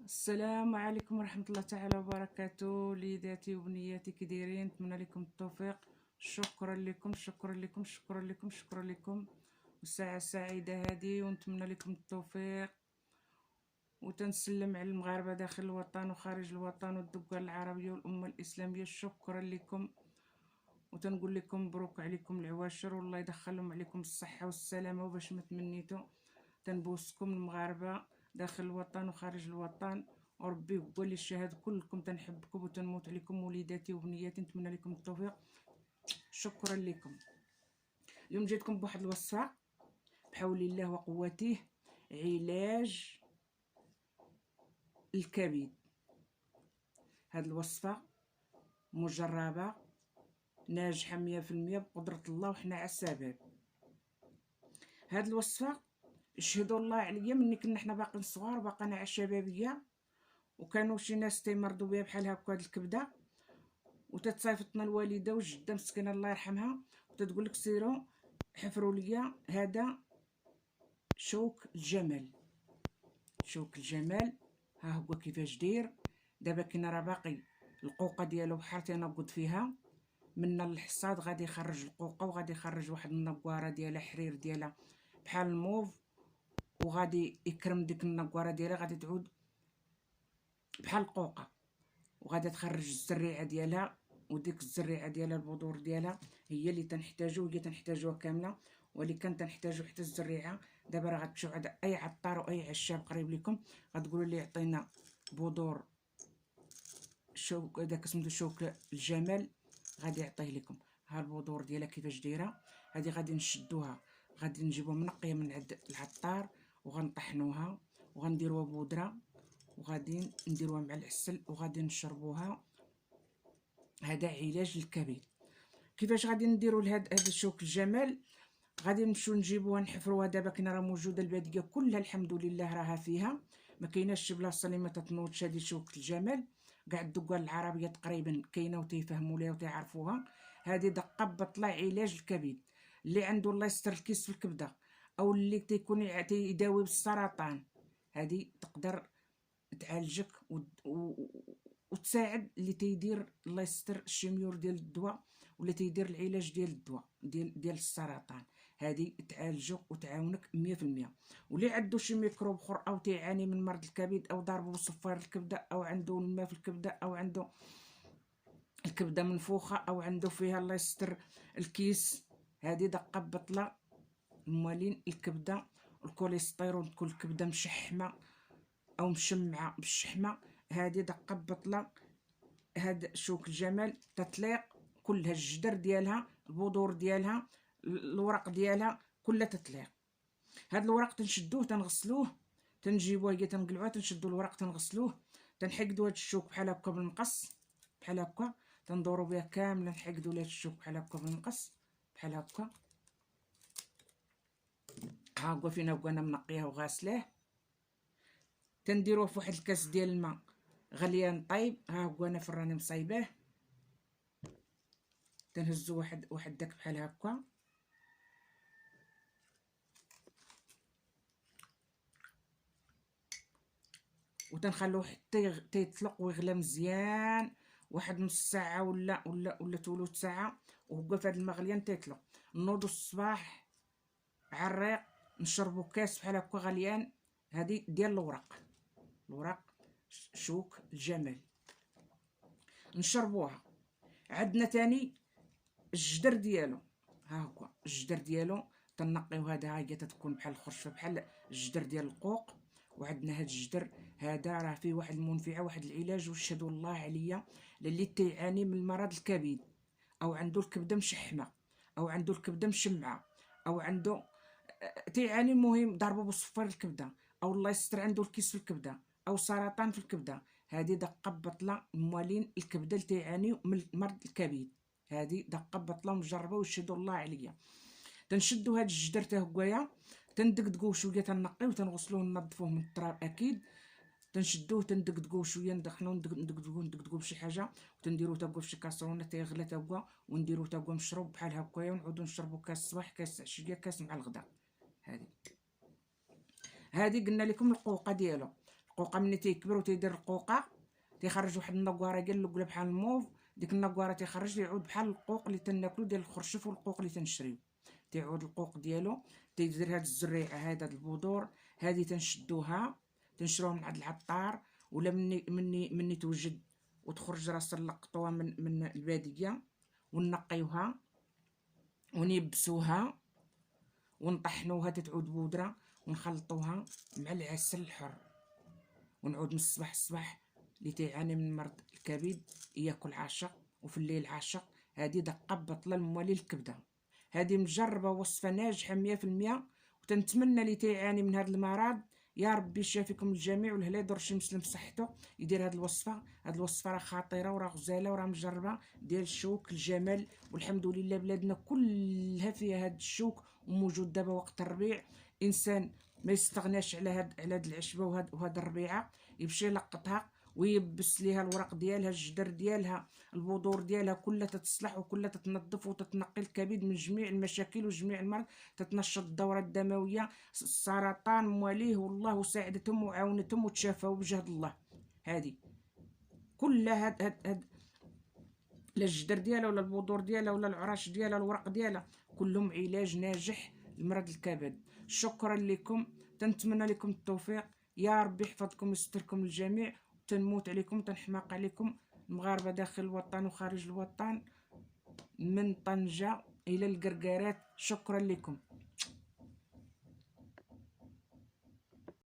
السلام عليكم ورحمة الله تعالى وبركاته. وليداتي وبنياتي كي دايرين؟ نتمنى لكم التوفيق. شكرا لكم شكرا لكم شكرا لكم شكرا لكم، والساعة سعيدة هذه، ونتمنى لكم التوفيق. وتنسلم على المغاربة داخل الوطن وخارج الوطن والدول العربية والأمة الإسلامية. شكرا لكم، وتنقول لكم مبروك عليكم العواشر، والله يدخلهم عليكم الصحة والسلامة وباش ما تمنيتوا. تنبوسكم المغاربة داخل الوطن وخارج الوطن، وربي يقول لي الشهاد كلكم. تنحبكم وتنموت عليكم وليداتي وبنياتي، نتمنى لكم التوفيق. شكرا لكم. اليوم جيتكم بواحد الوصفة بحول الله وقوته، علاج الكبد. هاد الوصفة مجربة ناجحة 100% بقدرة الله، وحنا على السبب. هاد الوصفة يشهدوا الله عليا مني كنا حنا باقيين صغار، باقينا على الشبابية، وكانوا شي ناس تيمرضوا بها بحال هكا هاد الكبده، وتتصيفطنا الوالده والجده مسكينه الله يرحمها، وتتقول لك سيروا حفروا ليا هذا شوك الجمل. شوك الجمل ها هو كيفاش داير. دابا كاين راه باقي القوقه ديالو بحال تنقد فيها من الحصاد، غادي يخرج القوقه، وغادي يخرج واحد النقواره ديالها حرير ديالها بحال الموف، وغادي يكرم ديك النقواره ديالها، غادي تعود بحال القوقه، وغادي تخرج الزريعه ديالها. وديك الزريعه ديالها البذور ديالها هي اللي تنحتاجو، هي تنحتاجوها كامله، ولكن تنحتاجو حتى الزريعه. دابا راه غتمشيو عند اي عطار واي عشاب قريب لكم، غتقولوا ليه يعطينا بذور شوك، داك سميتو شوك الجمل، غادي يعطيه لكم. ها البذور ديالها كيفاش دايره. هذه غادي نشدوها، غادي نجيبوها منقيه من عند العطار، وغنطحنوها وغنديروها بودره، وغادي نديروها مع العسل وغادي نشربوها. هذا علاج الكبد. كيفاش غادي نديروا لهاد الشوك الجمال؟ غادي نمشيو نجيبوها نحفروها. دابا كاينه راه موجوده الباديه كلها الحمد لله، راها فيها، ما كايناش شي بلاصه اللي ما تتنوضش هذه شوك الجمال. كاع الدول العربيه تقريبا كاينه وتيفهموا ليها وتيعرفوها. هذه دقه بطله علاج الكبد. اللي عنده الله يستر الكيس في الكبده، او اللي تيكون تيداوي بالسرطان، هذه تقدر تعالجك وتساعد اللي تيدير الله يستر الشميور ديال الدواء، ولا تيدير العلاج ديال الدواء ديال السرطان. هذه تعالجك وتعاونك 100%. واللي عنده شي ميكروب اخر، او تيعاني من مرض الكبد، او ضاربو صفار الكبده، او عنده الماء في الكبده، او عنده الكبده منفوخه، او عنده فيها الله يستر الكيس، هذه دقه بطله. موالين الكبده الكوليسترول تكون الكبده مشحمه او مشمعه بالشحمه، هذه دقه بطله. هاد شوك الجمال تطليق كلها، الجدر ديالها، البذور ديالها، الورق ديالها كلها تطليق. هاد الورق تنشدوه تنغسلوه، تنجيبوه هي تنقلعوها، تنشدو الورق تنغسلوه، تنحقدو هاد الشوك بحال هكا بالمقص، بحال هكا تندورو بها كامله، نحقدو لهاد الشوك بحال هكا بالمقص بحال هكا. ها هو فين هو انا منقيه وغاسلاه. تنديروه في واحد الكاس ديال الماء غليان طيب، ها هو انا فين راني مصايباه. تنهزو واحد داك بحال هكا، وتنخلوه حتى تيطلق ويغلى مزيان، واحد نص ساعه ولا ثلث ساعه، وهو في هذا الماء غليان تيطلق. نوضو الصباح عريق نشربو كاس بحال هكا غليان. هذه ديال الورق شوك الجمل نشربوها. عندنا تاني الجدر ديالو، ها هو الجدر ديالو تنقيو. هذا هي تتكون بحال الخرشفه، بحال الجدر ديال القوق. وعندنا هاد الجدر هذا راه فيه واحد المنفعه، واحد العلاج، وشهدوا الله عليا للي تيعاني من مرض الكبد، او عنده الكبده مشحمه، او عنده الكبده مشمعه، او عنده تيعاني المهم ضربه بصفار الكبده، او الله يستر عنده الكيس في الكبده، او سرطان في الكبده. هذه دقه بطله موالين الكبده اللي تيعانيو من مرض الكبد. هذه دقه بطله مجربه ويشهدوا الله عليا. تنشدوا هاد الجدر حتى هكايا، تندقدقوه شويه، تنقيوه تنغسلوه ننظفوه من التراب اكيد. تنشدوه تندقدقوه شويه، ندخلوه ندقدقوه بشي حاجه، وتنديروه تا هو في شي كاسرونه تيغلى تا هو، ونديروه تا هو مشروب بحال هكايا، ونعودو نشربو كاس الصباح كاس عشيه كاس مع الغداء. هذه قلنا لكم القوقه ديالو. القوقه ملي تيكبر وتيدير القوقه تيخرج واحد النقواره ديال اللقله بحال الموف. ديك النقواره تيخرج يعود بحال القوق اللي تناكلو ديال الخرشف والقوق اللي تنشريو. تيعود القوق ديالو تيدير هاد الزريعه هاد البذور هادي تنشدوها تنشروها من عند العطار، ولا مني توجد وتخرج راس نلقطوها من الباديه ونقيوها ونيبسوها ونطحنوها تتعود بودره ونخلطوها مع العسل الحر، ونعود من الصباح اللي تيعاني من مرض الكبد ياكل عاشق، وفي الليل عاشق. هذه دقه بطله الموالي الكبده، هذه مجربه وصفه ناجحه 100%. وتنتمنى اللي تيعاني من هذا المرض يا ربي يشافيكم الجميع والهلا يضر شي مسلم بصحته يدير هذه الوصفه. هذه الوصفه راه خطيره وراه غزاله وراه مجربه ديال الشوك الجمال، والحمد لله بلادنا كلها فيها هذا الشوك وموجود دابا وقت الربيع. انسان ما يستغناش على هاد العشبه وهاد الربيعه يمشي يلقطها ويبس ليها الورق ديالها الجدر ديالها البذور ديالها كلها تتصلح وكلها تتنظف وتتنقي الكبد من جميع المشاكل وجميع المرض، تتنشط الدوره الدمويه السرطان مواليه، والله ساعدتهم وعاونتهم وتشافوا بجهد الله. هذه كلها هاد لا الجدر ديالها ولا البذور ديالها ولا العراش ديالها الورق ديالها كلهم علاج ناجح لمرض الكبد. شكرا لكم، تنتمنى لكم التوفيق، يا ربي يحفظكم ويستركم الجميع، تنموت عليكم تنحماق عليكم المغاربه داخل الوطن وخارج الوطن من طنجه الى القرقارات. شكرا لكم.